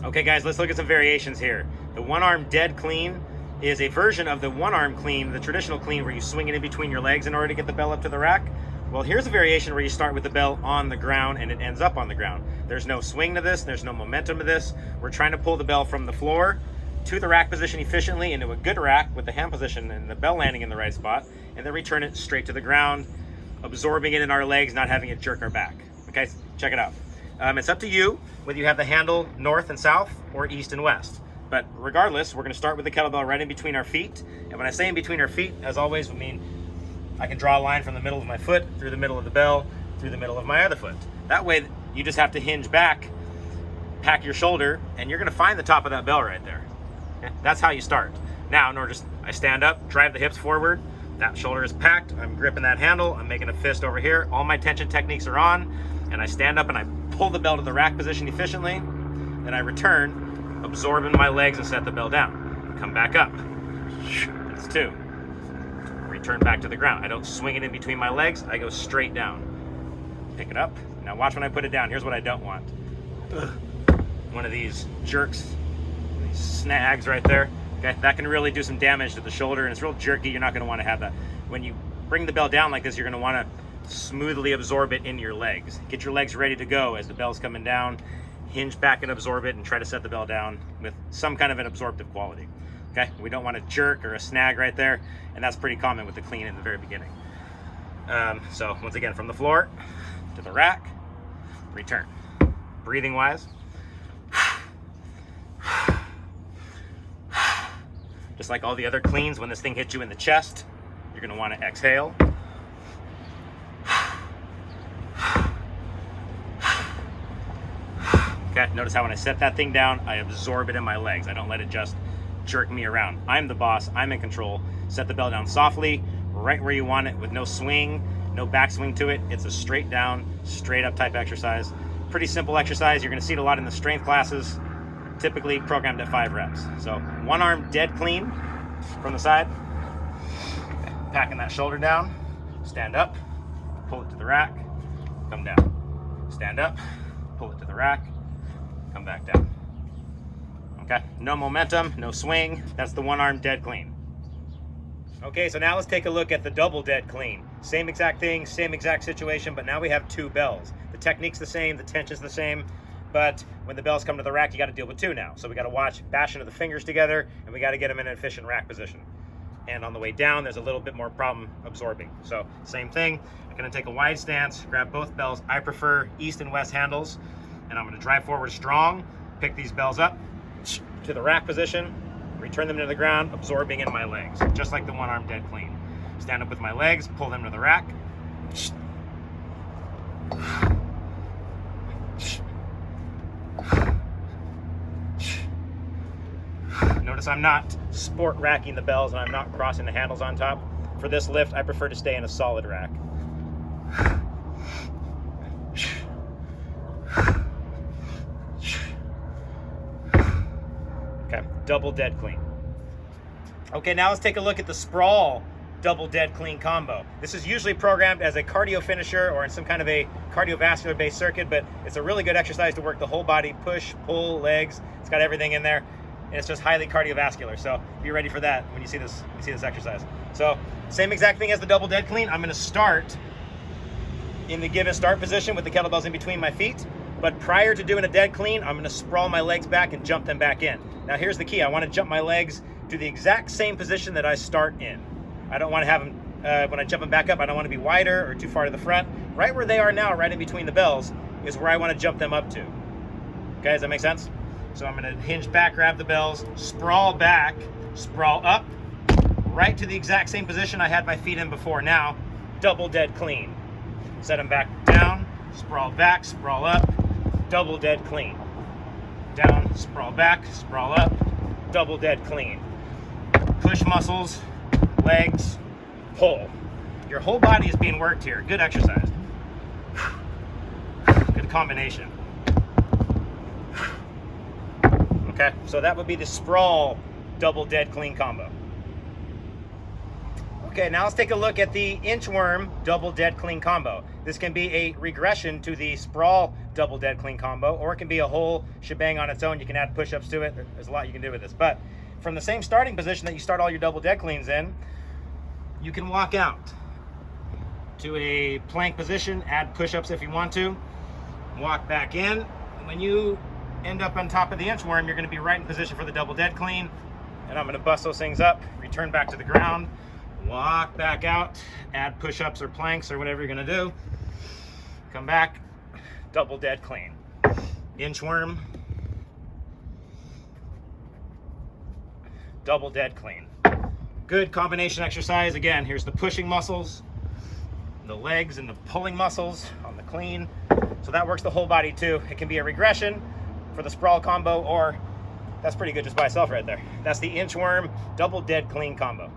Okay guys, let's look at some variations here. The one arm dead clean is a version of the one arm clean, the traditional clean where you swing it in between your legs in order to get the bell up to the rack. Well, here's a variation where you start with the bell on the ground and it ends up on the ground. There's no swing to this, there's no momentum to this. We're trying to pull the bell from the floor to the rack position efficiently into a good rack with the hand position and the bell landing in the right spot, and then return it straight to the ground, absorbing it in our legs, not having it jerk our back. Okay, check it out. It's up to you whether you have the handle north and south or east and west. But regardless, we're gonna start with the kettlebell right in between our feet. And when I say in between our feet, as always, I mean, I can draw a line from the middle of my foot, through the middle of the bell, through the middle of my other foot. That way, you just have to hinge back, pack your shoulder, and you're gonna find the top of that bell right there. Okay? That's how you start. Now, I stand up, drive the hips forward, that shoulder is packed, I'm gripping that handle, I'm making a fist over here, all my tension techniques are on, and I stand up and I pull the bell to the rack position efficiently, then I return, absorb in my legs and set the bell down. Come back up. That's 2. Return back to the ground. I don't swing it in between my legs, I go straight down. Pick it up. Now watch when I put it down. Here's what I don't want. One of these jerks, these snags right there. Okay, that can really do some damage to the shoulder and it's real jerky. You're not gonna wanna have that. When you bring the bell down like this, you're gonna wanna smoothly absorb it into your legs. Get your legs ready to go as the bell's coming down. Hinge back and absorb it and try to set the bell down with some kind of an absorptive quality. Okay, we don't want a jerk or a snag right there, and that's pretty common with the clean in the very beginning. So once again, from the floor to the rack, return. Breathing wise, just like all the other cleans, when this thing hits you in the chest, you're gonna want to exhale. Okay, notice how when I set that thing down, I absorb it in my legs. I don't let it just jerk me around. I'm the boss, I'm in control. Set the bell down softly, right where you want it, with no swing, no backswing to it. It's a straight down, straight up type exercise. Pretty simple exercise. You're gonna see it a lot in the strength classes, typically programmed at 5 reps. So one arm dead clean from the side. Okay, packing that shoulder down, stand up, pull it to the rack, come down. Stand up, pull it to the rack, come back down. Okay, no momentum, no swing. That's the one arm dead clean. Okay, so now let's take a look at the double dead clean. Same exact thing, same exact situation, but now we have 2 bells. The technique's the same, the tension's the same, but when the bells come to the rack, you gotta deal with 2 now. So we gotta watch bashing of the fingers together, and we gotta get them in an efficient rack position. And on the way down, there's a little bit more problem absorbing. So same thing, I'm gonna take a wide stance, grab both bells. I prefer east and west handles, and I'm gonna drive forward strong, pick these bells up to the rack position, return them to the ground, absorbing in my legs, just like the one arm dead clean. Stand up with my legs, pull them to the rack. Notice I'm not sport racking the bells and I'm not crossing the handles on top. For this lift, I prefer to stay in a solid rack. Okay, double dead clean. Okay, now let's take a look at the sprawl double dead clean combo. This is usually programmed as a cardio finisher or in some kind of a cardiovascular based circuit, but it's a really good exercise to work the whole body, push, pull, legs. It's got everything in there, and it's just highly cardiovascular. So be ready for that when you see this exercise. So same exact thing as the double dead clean. I'm gonna start in the give and start position with the kettlebells in between my feet. But prior to doing a dead clean, I'm gonna sprawl my legs back and jump them back in. Now here's the key. I wanna jump my legs to the exact same position that I start in. I don't wanna have them, when I jump them back up, I don't wanna be wider or too far to the front. Right where they are now, right in between the bells, is where I wanna jump them up to. Okay, does that make sense? So I'm gonna hinge back, grab the bells, sprawl back, sprawl up, right to the exact same position I had my feet in before. Now, double dead clean. Set them back down, sprawl back, sprawl up, double dead clean. Down, sprawl back, sprawl up, double dead clean. Push muscles, legs, pull. Your whole body is being worked here. Good exercise. Good combination. Okay, so that would be the sprawl double dead clean combo. Okay, now let's take a look at the Inchworm double dead clean combo. This can be a regression to the Sprawl double dead clean combo, or it can be a whole shebang on its own. You can add push-ups to it. There's a lot you can do with this. But from the same starting position that you start all your double dead cleans in, you can walk out to a plank position, add push-ups if you want to, walk back in. When you end up on top of the Inchworm, you're gonna be right in position for the double dead clean. And I'm gonna bust those things up, return back to the ground, walk back out, add push-ups or planks or whatever you're gonna do. Come back, double dead clean. Inchworm, double dead clean. Good combination exercise. Again, here's the pushing muscles, the legs and the pulling muscles on the clean. So that works the whole body too. It can be a regression for the Sprawl combo, or that's pretty good just by itself right there. That's the Inchworm double dead clean combo.